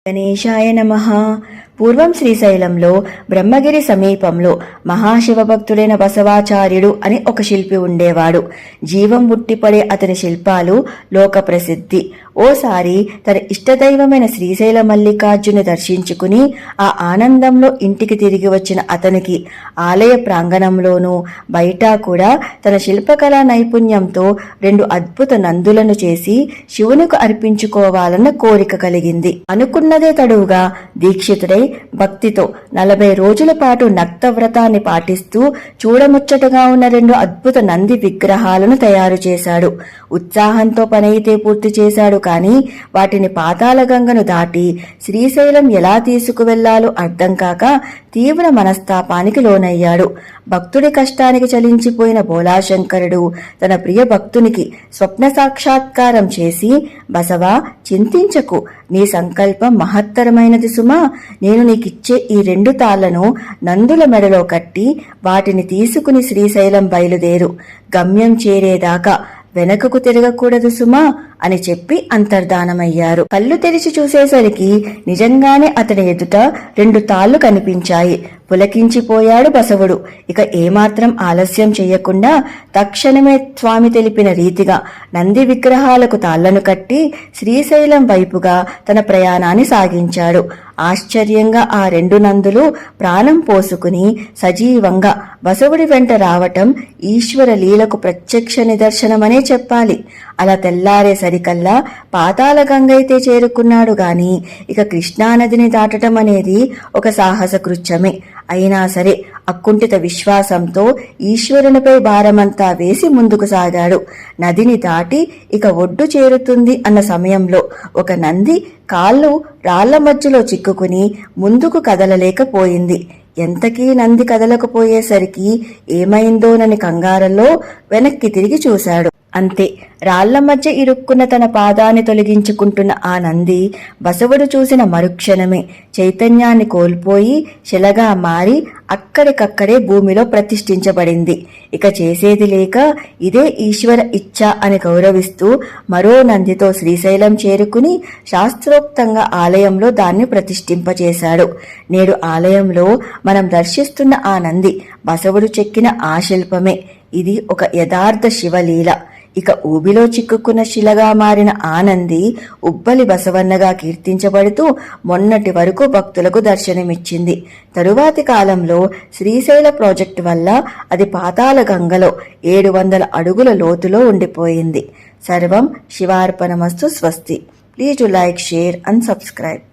గణేశాయ నమః. పూర్వం శ్రీశైలంలో బ్రహ్మగిరి సమీపంలో మహాశివభక్తుడైన బసవాచార్యుడు అని ఒక శిల్పి ఉండేవాడు. జీవం ఉట్టిపడే అతని శిల్పాలు లోక ప్రసిద్ధి. ఓసారి తన ఇష్టదైవమైన శ్రీశైల మల్లికార్జుని దర్శించుకుని ఆ ఆనందంలో ఇంటికి తిరిగి వచ్చిన అతనికి ఆలయ ప్రాంగణంలోనూ బయట కూడా తన శిల్పకళా నైపుణ్యంతో 2 అద్భుత నందులను చేసి శివునికి అర్పించుకోవాలన్న కోరిక కలిగింది. అనుకున్నదే తడువుగా దీక్షితుడై భక్తితో 40 రోజుల పాటు నక్తవ్రతాన్ని పాటిస్తూ చూడముచ్చటగా ఉన్న 2 అద్భుత నంది విగ్రహాలను తయారు చేశాడు. ఉత్సాహంతో పనైతే పూర్తి చేశాడు. కానీ వాటిని పాతాళ గంగను దాటి శ్రీశైలం ఎలా తీసుకువెళ్లాలో అర్థం కాక తీవ్ర మనస్తాపానికి లోనయ్యాడు. భక్తుడి కష్టానికి చలించిపోయిన బోలాశంకరుడు తన ప్రియ భక్తునికి స్వప్న సాక్షాత్కారం చేసి, బసవా, చింతించకు, నీ సంకల్పం మహత్తరమైనది సుమా. నేను నీకిచ్చే ఈ 2 తాళ్లను నందుల మెడలో కట్టి వాటిని తీసుకుని శ్రీశైలం బయలుదేరు. గమ్యం చేరేదాకా వెనకకు తిరగకూడదు సుమా అని చెప్పి అంతర్ధానమయ్యారు. కళ్ళు తెరిచి చూసేసరికి నిజంగానే అతని ఎదుట 2 తాళ్లు కనిపించాయి. పులకించిపోయాడు బసవుడు. ఇక ఏమాత్రం ఆలస్యం చెయ్యకుండా తక్షణమే స్వామి తెలిపిన రీతిగా నంది విగ్రహాలకు తాళ్లను కట్టి శ్రీశైలం వైపుగా తన ప్రయాణాన్ని సాగించాడు. ఆశ్చర్యంగా ఆ 2 నందులు ప్రాణం పోసుకుని సజీవంగా బసవుడి వెంట రావటం ఈశ్వర లీలకు ప్రత్యక్ష నిదర్శనమనే చెప్పాలి. అలా తెల్లారే సరికల్లా పాతాళ గంగైతే చేరుకున్నాడు గాని ఇక కృష్ణానదిని దాటడం అనేది ఒక సాహస కృత్యమే. అయినా సరే అకుంఠిత విశ్వాసంతో ఈశ్వరునిపై భారమంతా వేసి ముందుకు సాగాడు. నదిని దాటి ఇక ఒడ్డు చేరుతుంది అన్న సమయంలో ఒక నంది కాళ్ళు రాళ్ల మధ్యలో చిక్కుకుని ముందుకు కదలలేకపోయింది. ఎంతకీ నంది కదలకపోయేసరికి ఏమైందోనని కంగారులో వెనక్కి తిరిగి చూశాడు. అంతే, రాళ్ల మధ్య ఇరుక్కున్న తన పాదాన్ని తొలగించుకుంటున్న ఆ నంది బసవుడు చూసిన మరుక్షణమే చైతన్యాన్ని కోల్పోయి శిలగా మారి అక్కడికక్కడే భూమిలో ప్రతిష్ఠించబడింది. ఇక చేసేది లేక ఇదే ఈశ్వర ఇచ్ఛ అని గౌరవిస్తూ మరో నందితో శ్రీశైలం చేరుకుని శాస్త్రోక్తంగా ఆలయంలో దాన్ని ప్రతిష్ఠింపచేశాడు. నేడు ఆలయంలో మనం దర్శిస్తున్న ఆ నంది బసవుడు చెక్కిన ఆ శిల్పమే. ఇది ఒక యథార్థ శివలీల. ఇక ఊబిలో చిక్కుకున్న శిలగా మారిన ఆనంది ఉబ్బలి బసవన్నగా కీర్తించబడుతూ మొన్నటి వరకు భక్తులకు దర్శనమిచ్చింది. తరువాతి కాలంలో శ్రీశైల ప్రాజెక్టు వల్ల అది పాతాళ గంగలో 700 అడుగుల లోతులో ఉండిపోయింది. సర్వం శివార్పణమస్తు. స్వస్తి. Please like, share and subscribe.